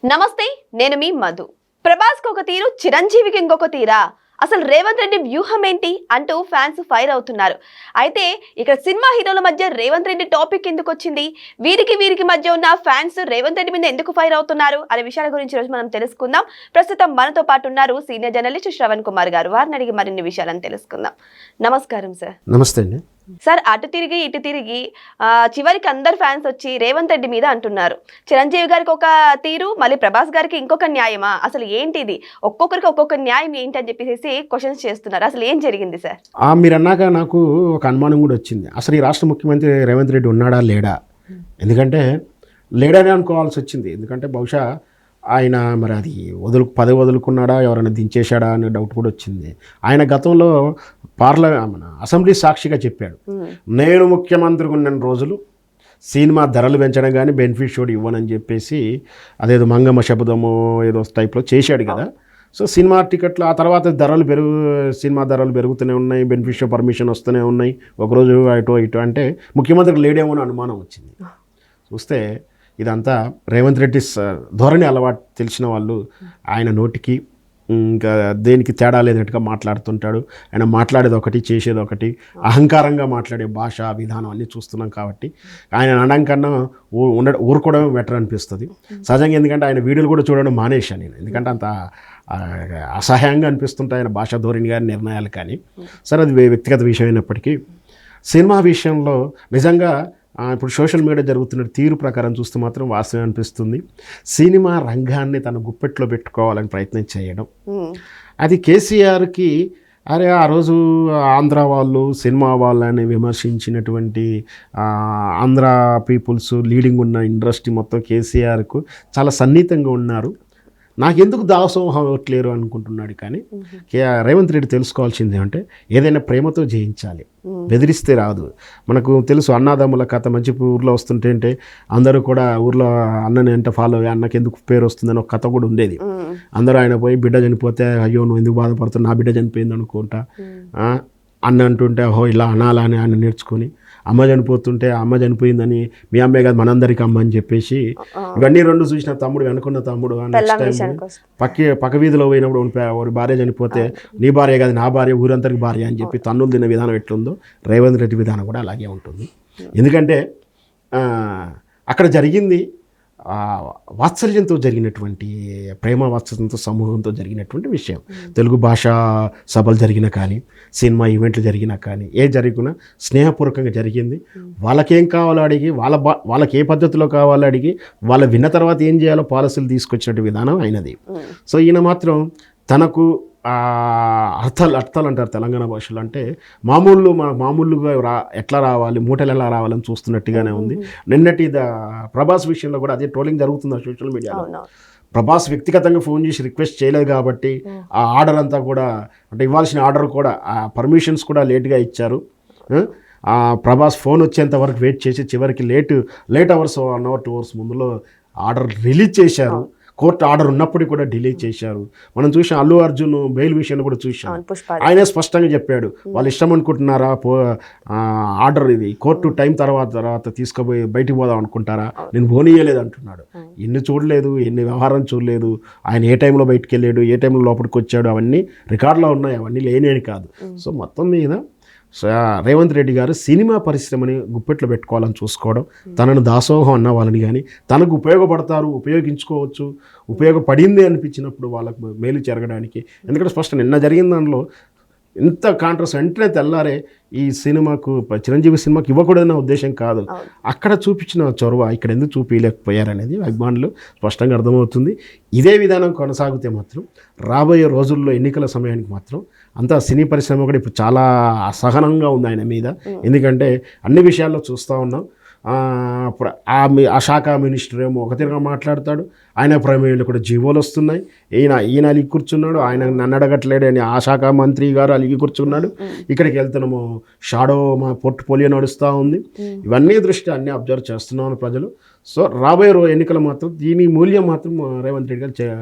నమస్తే, నేను మీ మధు. ప్రభాస్కి ఒక తీరు, చిరంజీవికి ఇంకొక తీరా? అసలు రేవంత్ రెడ్డి వ్యూహం ఏంటి అంటూ ఫ్యాన్స్ ఫైర్ అవుతున్నారు. అయితే ఇక్కడ సినిమా హీరోల మధ్య రేవంత్ రెడ్డి టాపిక్ ఎందుకు వచ్చింది, వీరికి మధ్య ఉన్న ఫ్యాన్స్ రేవంత్ రెడ్డి మీద ఎందుకు ఫైర్ అవుతున్నారు అనే విషయాల గురించి రోజు మనం తెలుసుకుందాం. ప్రస్తుతం మనతో పాటు ఉన్నారు సీనియర్ జర్నలిస్ట్ శ్రవణ్ కుమార్ గారు. వారిని అడిగి మరిన్ని విషయాలను తెలుసుకుందాం. నమస్కారం సార్. నమస్తే అండి. సార్, అటు తిరిగి ఇటు తిరిగి చివరికి అందరు ఫ్యాన్స్ వచ్చి రేవంత్ రెడ్డి మీద అంటున్నారు. చిరంజీవి గారికి ఒక తీరు, మళ్ళీ ప్రభాస్ గారికి ఇంకొక న్యాయమా? అసలు ఏంటిది? ఒక్కొక్కరికి ఒక్కొక్క న్యాయం ఏంటి అని చెప్పేసి క్వశ్చన్స్ చేస్తున్నారు. అసలు ఏం జరిగింది సార్? మీరు అన్నాక నాకు ఒక అనుమానం కూడా వచ్చింది. అసలు ఈ రాష్ట్ర ముఖ్యమంత్రి రేవంత్ రెడ్డి ఉన్నాడా లేడా? ఎందుకంటే లేడనే అనుకోవాల్సి వచ్చింది. ఎందుకంటే బహుశా ఆయన మరి అది పదవి వదులుకున్నాడా, ఎవరైనా దించేశాడా అనే డౌట్ కూడా వచ్చింది. ఆయన గతంలో మన అసెంబ్లీ సాక్షిగా చెప్పాడు, నేను ముఖ్యమంత్రిగా ఉన్న రోజులు సినిమా ధరలు పెంచడం కానీ బెనిఫిట్ షోడ్ ఇవ్వనని చెప్పేసి అదేదో మంగమ్మ శబ్దమో ఏదో టైప్లో చేశాడు కదా. సో సినిమా టికెట్లు ఆ తర్వాత సినిమా ధరలు పెరుగుతూనే ఉన్నాయి, బెనిఫిట్ షో పర్మిషన్ వస్తూనే ఉన్నాయి. ఒకరోజు ఇటు అంటే ముఖ్యమంత్రికి లేడేమో అని అనుమానం వచ్చింది. చూస్తే ఇదంతా రేవంత్ రెడ్డి ధోరణి అలవాటు తెలిసిన వాళ్ళు ఆయన నోటికి ఇంకా దేనికి తేడా లేనట్టుగా మాట్లాడుతుంటాడు. ఆయన మాట్లాడేది ఒకటి, చేసేది ఒకటి, అహంకారంగా మాట్లాడే భాష విధానం అన్నీ చూస్తున్నాం. కాబట్టి ఆయన అనడం కన్నా ఊరుకోవడం బెటర్ అనిపిస్తుంది సహజంగా. ఎందుకంటే ఆయన వీడియోలు కూడా చూడడం మానేశాను నేను, ఎందుకంటే అంత అసహ్యంగా అనిపిస్తుంటాయి ఆయన భాషా ధోరణి కానీ నిర్ణయాలు కానీ. సరే, అది వ్యక్తిగత విషయం అయినప్పటికీ సినిమా విషయంలో నిజంగా ఇప్పుడు సోషల్ మీడియా జరుగుతున్న తీరు ప్రకారం చూస్తే మాత్రం వాస్తవం అనిపిస్తుంది. సినిమా రంగాన్ని తన గుప్పెట్లో పెట్టుకోవాలని ప్రయత్నం చేయడం, అది కేసీఆర్కి అరే ఆ రోజు ఆంధ్ర వాళ్ళు సినిమా వాళ్ళని విమర్శించినటువంటి ఆంధ్ర పీపుల్స్ లీడింగ్ ఉన్న ఇండస్ట్రీ మొత్తం కేసీఆర్కు చాలా సన్నిహితంగా ఉన్నారు, నాకెందుకు దాసోహం అవ్వట్లేరు అనుకుంటున్నాడు. కానీ రేవంత్ రెడ్డి తెలుసుకోవాల్సింది అంటే ఏదైనా ప్రేమతో జయించాలి, బెదిరిస్తే రాదు. మనకు తెలుసు అన్నదమ్ముల కథ. మంచి ఊర్లో వస్తుంటే అంటే అందరూ కూడా ఊర్లో అన్నని అంటే ఫాలో అయ్యి అన్నకి ఎందుకు పేరు వస్తుందని ఒక కథ కూడా ఉండేది. అందరూ ఆయన పోయి బిడ్డ చనిపోతే అయ్యో నువ్వు ఎందుకు బాధపడుతున్నావు, నా బిడ్డ చనిపోయింది అనుకుంటా అన్న అంటుంటే ఓహో ఇలా అనాలా అని ఆయన నేర్చుకొని, అమ్మ చనిపోతుంటే అమ్మ చనిపోయిందని మీ అమ్మే కాదు మనందరికీ అమ్మ అని చెప్పేసి ఇవన్నీ రెండు చూసిన తమ్ముడు అనుకున్న తమ్ముడు నెక్స్ట్ టైం పక్క వీధిలో పోయినప్పుడు ఒక భార్య చనిపోతే నీ భార్య కాదు నా భార్య ఊరందరికి భార్య అని చెప్పి తన్నులు తినే విధానం ఎట్లుందో రేవంత్ రెడ్డి విధానం కూడా అలాగే ఉంటుంది. ఎందుకంటే అక్కడ జరిగింది వాత్సల్యంతో జరిగినటువంటి ప్రేమ వాత్సల్యంతో సమూహంతో జరిగినటువంటి విషయం. తెలుగు భాషా సభలు జరిగినా కానీ సినిమా ఈవెంట్లు జరిగినా కానీ జరిగినా స్నేహపూర్వకంగా జరిగింది. వాళ్ళకేం కావాలో అడిగి వాళ్ళకి ఏ పద్ధతిలో కావాలో అడిగి వాళ్ళ విన్న తర్వాత ఏం చేయాలో పాలసీలు తీసుకొచ్చినట్టు విధానం అయినది. సో ఈయన మాత్రం తనకు అర్థాలు అంటారు తెలంగాణ భాషలో, అంటే మామూలుగా ఎట్లా రావాలి, మూటలు ఎలా రావాలని చూస్తున్నట్టుగానే ఉంది. నిన్నటి ప్రభాస్ విషయంలో కూడా అదే ట్రోలింగ్ జరుగుతుంది సోషల్ మీడియాలో. ప్రభాస్ వ్యక్తిగతంగా ఫోన్ చేసి రిక్వెస్ట్ చేయలేదు కాబట్టి ఆ ఆర్డర్ అంతా కూడా, అంటే ఇవ్వాల్సిన ఆర్డర్ కూడా పర్మిషన్స్ కూడా లేట్గా ఇచ్చారు. ప్రభాస్ ఫోన్ వచ్చేంత వరకు వెయిట్ చేసి చివరికి లేట్ అవర్స్ 1 hour 2 hours ముందులో ఆర్డర్ రిలీజ్ చేశారు. కోర్టు ఆర్డర్ ఉన్నప్పుడు కూడా డిలే చేశారు. మనం చూసాం అల్లు అర్జున్ బెయిల్ విషయంలో కూడా చూసాం. ఆయనే స్పష్టంగా చెప్పాడు, వాళ్ళు ఇష్టం అనుకుంటున్నారా ఆర్డర్ ఇది కోర్టు టైం తర్వాత తీసుకుపోయి బయటికి పోదాం అనుకుంటారా, నేను పోనీయలేదు అంటున్నాడు. ఎన్ని చూడలేదు, ఎన్ని వ్యవహారం చూడలేదు, ఆయన ఏ టైంలో బయటికి వెళ్ళాడు, ఏ టైంలో లోపలికి వచ్చాడు, అవన్నీ రికార్డులో ఉన్నాయి, అవన్నీ లేనేది కాదు. సో మొత్తం మీద రేవంత్ రెడ్డి గారు సినిమా పరిశ్రమని గుప్పెట్లో పెట్టుకోవాలని చూసుకోవడం, తనను దాసోహం అన్న వాళ్ళని కానీ తనకు ఉపయోగపడతారు, ఉపయోగించుకోవచ్చు, ఉపయోగపడింది అనిపించినప్పుడు వాళ్ళకు మేలు జరగడానికి. ఎందుకంటే స్పష్టం నిన్న జరిగిన దానిలో ఇంత కాంట్రస్ వెంటనే తెల్లారే ఈ సినిమాకు చిరంజీవి సినిమాకి ఇవ్వకూడదన్న ఉద్దేశం కాదు, అక్కడ చూపించిన చొరవ ఇక్కడ ఎందుకు చూపించలేకపోయారనేది అభిమానులు స్పష్టంగా అర్థమవుతుంది. ఇదే విధానం కొనసాగితే మాత్రం రాబోయే రోజుల్లో ఎన్నికల సమయానికి మాత్రం అంతా సినీ పరిశ్రమ కూడా ఇప్పుడు చాలా అసహనంగా ఉంది ఆయన మీద. ఎందుకంటే అన్ని విషయాల్లో చూస్తూ ఉన్నాం. ఆ శాఖ మినిస్టర్ ఏమో ఒక తిరగా మాట్లాడతాడు, ఆయన ప్రమేయంలో కూడా జీవోలు వస్తున్నాయి, ఈయన అలిగి కూర్చున్నాడు, ఆయన నన్ను అడగట్లేడు అని ఆ శాఖ మంత్రి గారు అలిగి కూర్చున్నాడు. ఇక్కడికి వెళ్తున్నాము షాడో మా పోర్ట్ఫోలియో నడుస్తూ ఉంది. ఇవన్నీ దృష్టి అన్నీ అబ్జర్వ్ చేస్తున్నామని ప్రజలు. సో రాబోయే ఎన్నికలు మాత్రం దీని మూల్యం మాత్రం రేవంత్ రెడ్డి గారు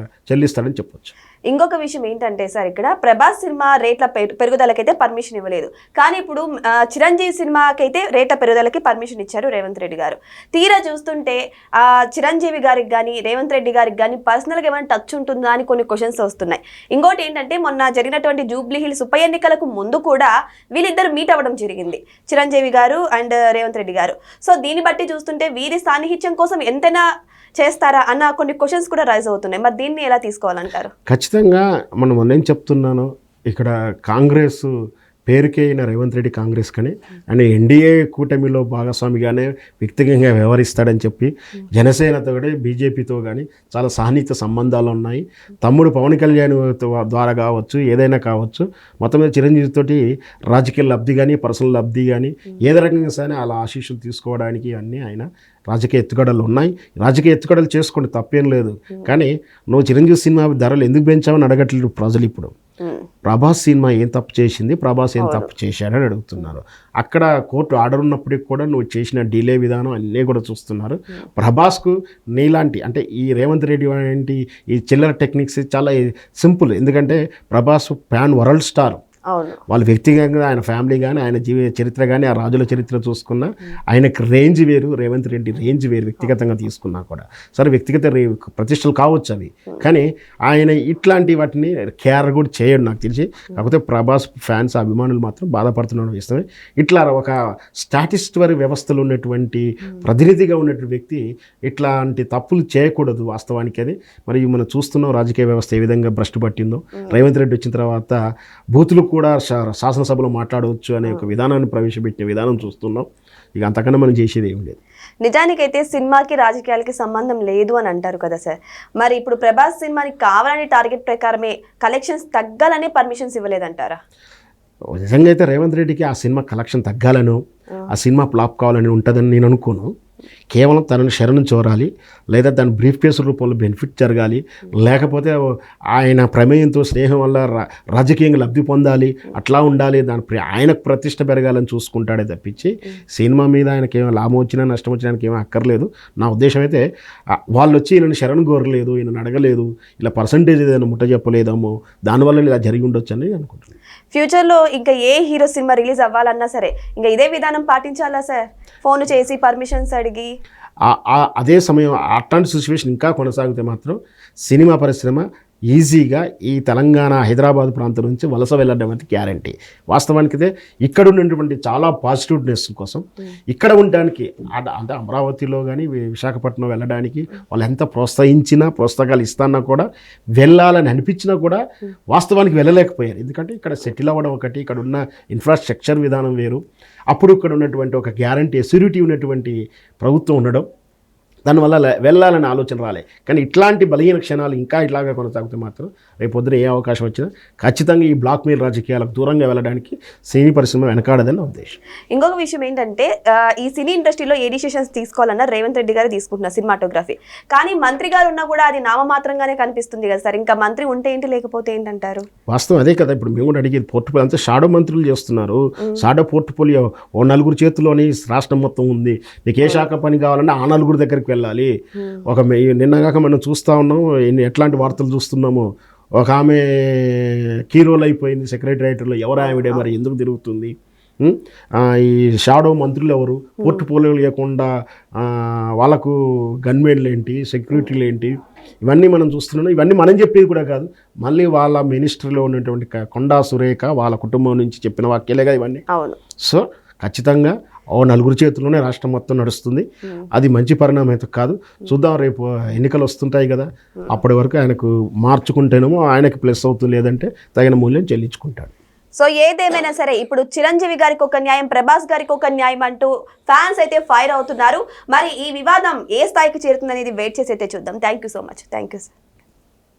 చెల్లిస్తాడని చెప్పొచ్చు. ఇంకొక విషయం ఏంటంటే సార్, ఇక్కడ ప్రభాస్ సినిమా రేట్ల పెరుగుదలకైతే పర్మిషన్ ఇవ్వలేదు, కానీ ఇప్పుడు చిరంజీవి సినిమాకైతే రేట్ల పెరుగుదలకి పర్మిషన్ ఇచ్చారు రేవంత్ రెడ్డి గారు. తీరా చూస్తుంటే చిరంజీవి గారికి కానీ రేవంత్ రెడ్డి గారికి కానీ పర్సనల్గా ఏమైనా టచ్ ఉంటుందా అని కొన్ని క్వశ్చన్స్ వస్తున్నాయి. ఇంకోటి ఏంటంటే మొన్న జరిగినటువంటి జూబ్లీ హిల్స్ ఉప ఎన్నికలకు ముందు కూడా వీళ్ళిద్దరు మీట్ అవ్వడం జరిగింది, చిరంజీవి గారు అండ్ రేవంత్ రెడ్డి గారు. సో దీన్ని బట్టి చూస్తుంటే వీరి సాన్నిహిత్యం కోసం ఎంతైనా చేస్తారా అన్న కొన్ని క్వశ్చన్స్ కూడా రైజ్ అవుతున్నాయి. మరి దీన్ని ఎలా తీసుకోవాలంటారు? ఖచ్చితంగా మనం నేను చెప్తున్నాను, ఇక్కడ కాంగ్రెస్ పేరుకే అయిన రేవంత్ రెడ్డి కాంగ్రెస్ కానీ ఆయన ఎన్డీఏ కూటమిలో భాగస్వామిగానే వ్యక్తిగతంగా వ్యవహరిస్తాడని చెప్పి జనసేనతో కానీ బీజేపీతో కానీ చాలా సాన్నిహిత సంబంధాలు ఉన్నాయి. తమ్ముడు పవన్ కళ్యాణ్ ద్వారా కావచ్చు, ఏదైనా కావచ్చు, మొత్తం మీద చిరంజీవితోటి రాజకీయ లబ్ధి కానీ పర్సనల్ లబ్ధి కానీ ఏదో రకంగా సరే అలా ఆశీస్సులు తీసుకోవడానికి అన్నీ ఆయన రాజకీయ ఎత్తుగడలు ఉన్నాయి. రాజకీయ ఎత్తుగడలు చేసుకోండి, తప్పేం లేదు. కానీ నువ్వు చిరంజీవి సినిమా ధరలు ఎందుకు పెంచావని అడగట్లేదు ప్రజలు. ఇప్పుడు ప్రభాస్ సినిమా ఏం తప్పు చేసింది, ప్రభాస్ ఏం తప్పు చేశాడని అడుగుతున్నారు. అక్కడ కోర్టు ఆర్డర్ ఉన్నప్పటికీ కూడా నువ్వు చేసిన డిలే విధానం అన్నీ కూడా చూస్తున్నారు. ప్రభాస్కు నీలాంటి అంటే ఈ రేవంత్ రెడ్డి వంటి ఈ చిల్లర టెక్నిక్స్ చాలా సింపుల్. ఎందుకంటే ప్రభాస్ ప్యాన్ వరల్డ్ స్టార్. వాళ్ళు వ్యక్తిగతంగా ఆయన ఫ్యామిలీ కానీ ఆయన చరిత్ర కానీ ఆ రాజుల చరిత్ర చూసుకున్నా ఆయనకు రేంజ్ వేరు, రేవంత్ రెడ్డి రేంజ్ వేరు. వ్యక్తిగతంగా తీసుకున్నా కూడా సరే వ్యక్తిగత ప్రతిష్టలు కావచ్చు అవి, కానీ ఆయన ఇట్లాంటి వాటిని కేర్ కూడా చేయడు నాకు తెలిసి. కాకపోతే ప్రభాస్ ఫ్యాన్స్ అభిమానులు మాత్రం బాధపడుతున్నాడు ఇష్టమే. ఇట్లా ఒక స్టాటిస్ట్ వారి వ్యవస్థలో ఉన్నటువంటి ప్రతినిధిగా ఉన్నటువంటి వ్యక్తి ఇట్లాంటి తప్పులు చేయకూడదు వాస్తవానికి. అది మరి మనం చూస్తున్నాం రాజకీయ వ్యవస్థ ఏ విధంగా భ్రష్టు పట్టిందో. రేవంత్ రెడ్డి వచ్చిన తర్వాత బూతులు కూడా శాసనసభలో మాట్లాడవచ్చు అనే ఒక విధానాన్ని ప్రవేశపెట్టిన విధానం చూస్తున్నాం. ఇక అంతకన్నా మనం చేసేది ఏం లేదు. నిజానికైతే సినిమాకి రాజకీయాలకి సంబంధం లేదు అని అంటారు కదా సార్, మరి ఇప్పుడు ప్రభాస్ సినిమాని కావాలని టార్గెట్ ప్రకారమే కలెక్షన్స్ తగ్గాలని పర్మిషన్స్ ఇవ్వలేదంటారా? నిజంగా అయితే రేవంత్ రెడ్డికి ఆ సినిమా కలెక్షన్ తగ్గాలను, ఆ సినిమా ఫ్లాప్ కావాలని ఉంటుందని నేను అనుకోను. కేవలం తనని శరణం చోరాలి, లేదా దాని బ్రీఫ్ కేస్ రూపంలో బెనిఫిట్ జరగాలి, లేకపోతే ఆయన ప్రమేయంతో స్నేహం వల్ల రాజకీయంగా లబ్ధి పొందాలి, అట్లా ఉండాలి, ఆయనకు ప్రతిష్ట పెరగాలని చూసుకుంటాడే తప్పించి సినిమా మీద ఆయనకి ఏమో లాభం వచ్చినా నష్టం వచ్చినా ఆయనకి ఏమో అక్కర్లేదు. నా ఉద్దేశం అయితే వాళ్ళు వచ్చి ఈయనని శరణ్ కోరలేదు, ఈయనను అడగలేదు, ఇలా పర్సంటేజ్ ఏదైనా ముట్ట చెప్పలేదేమో, దానివల్ల ఇలా జరిగి ఉండొచ్చు అని అనుకుంటున్నాను. ఫ్యూచర్లో ఇంకా ఏ హీరో సినిమా రిలీజ్ అవ్వాలన్నా సరే ఇంకా ఇదే విధానం పాటించాలా సార్? ఫోన్ చేసి పర్మిషన్స్ అడిగి అదే సమయం అట్లాంటి సిచ్యువేషన్ ఇంకా కొనసాగితే మాత్రం సినిమా పరిశ్రమ ఈజీగా ఈ తెలంగాణ హైదరాబాద్ ప్రాంతం నుంచి వలస వెళ్ళడం అనేది గ్యారంటీ. వాస్తవానికి అయితే ఇక్కడ ఉన్నటువంటి చాలా పాజిటివ్నెస్ కోసం ఇక్కడ ఉండడానికి అంటే అమరావతిలో కానీ విశాఖపట్నం వెళ్ళడానికి వాళ్ళు ఎంత ప్రోత్సహాలు ఇస్తానా కూడా వెళ్ళాలని అనిపించినా కూడా వాస్తవానికి వెళ్ళలేకపోయారు. ఎందుకంటే ఇక్కడ సెటిల్ అవ్వడం ఒకటి, ఇక్కడ ఉన్న ఇన్ఫ్రాస్ట్రక్చర్ విధానం వేరు, అప్పుడు ఇక్కడ ఉన్నటువంటి ఒక గ్యారంటీ ఎస్యూరిటీ ఉన్నటువంటి ప్రభుత్వం ఉండడం, దానివల్ల వెళ్ళాలని ఆలోచన రాలే. కానీ ఇట్లాంటి బలహీన క్షణాలు ఇంకా ఇట్లాగా కొనసాగితే మాత్రం రేపు పొద్దున ఏ అవకాశం వచ్చినా ఖచ్చితంగా ఈ బ్లాక్ మెయిల్ రాజకీయాలకు దూరంగా వెళ్ళడానికి సినీ పరిశ్రమ వెనకాడదని ఉద్దేశం. ఇంకొక విషయం ఏంటంటే ఈ సినీ ఇండస్ట్రీలో ఏ డిసిషన్స్ తీసుకోవాలన్నా రేవంత్ రెడ్డి గారు తీసుకుంటున్నారు సినిమాటోగ్రఫీ, కానీ మంత్రి గారు ఉన్నా కూడా అది నామమాత్రంగానే కనిపిస్తుంది కదా సార్. ఇంకా మంత్రి ఉంటే ఏంటి లేకపోతే ఏంటంటారు? వాస్తవం అదే కదా. ఇప్పుడు మేము కూడా అడిగేది పోర్ట్ఫోలియో అంతా షాడో మంత్రులు చేస్తున్నారు. షాడో పోర్ట్ఫోలియో ఓ నలుగురు చేతుల్లోని రాష్ట్రం మొత్తం ఉంది. నీకు ఏ శాఖ పని కావాలన్నా ఆ నలుగురు దగ్గరికి వెళ్ళాలి. ఒక నిన్నగాక మనం చూస్తూ ఉన్నాం, ఎట్లాంటి వార్తలు చూస్తున్నాము. ఒక ఆమె కీ రోల్ అయిపోయింది సెక్రటరియట్లో, ఎవరు ఆవిడే, మరి ఎందుకు తిరుగుతుంది? ఈ షాడో మంత్రులు ఎవరు? పోర్ట్ఫోలియో లేకుండా వాళ్ళకు గన్మెన్లు ఏంటి, సెక్యూరిటీలు ఏంటి, ఇవన్నీ మనం చూస్తున్నాం. ఇవన్నీ మనం చెప్పేది కూడా కాదు, మళ్ళీ వాళ్ళ మినిస్ట్రీలో ఉన్నటువంటి కొండా సురేఖ వాళ్ళ కుటుంబం నుంచి చెప్పిన వాక్యాలేగా ఇవన్నీ. సో ఖచ్చితంగా నలుగురు చేతుల్లోనే రాష్ట్రం మొత్తం నడుస్తుంది. అది మంచి పరిణామం అయితే కాదు. చూద్దాం, రేపు ఎన్నికలు వస్తుంటాయి కదా, అప్పటి వరకు ఆయనకు మార్చుకుంటేనేమో ఆయనకి ప్లస్ అవుతుంది, లేదంటే తగిన మూల్యం చెల్లించుకుంటాడు. సో ఏదేమైనా సరే ఇప్పుడు చిరంజీవి గారికి ఒక న్యాయం, ప్రభాస్ గారికి ఒక న్యాయం అంటూ ఫ్యాన్స్ అయితే ఫైర్ అవుతున్నారు. మరి ఈ వివాదం ఏ స్థాయికి చేరుతుందనేది వెయిట్ చేసి అయితే చూద్దాం. Thank you so much. Thank you sir.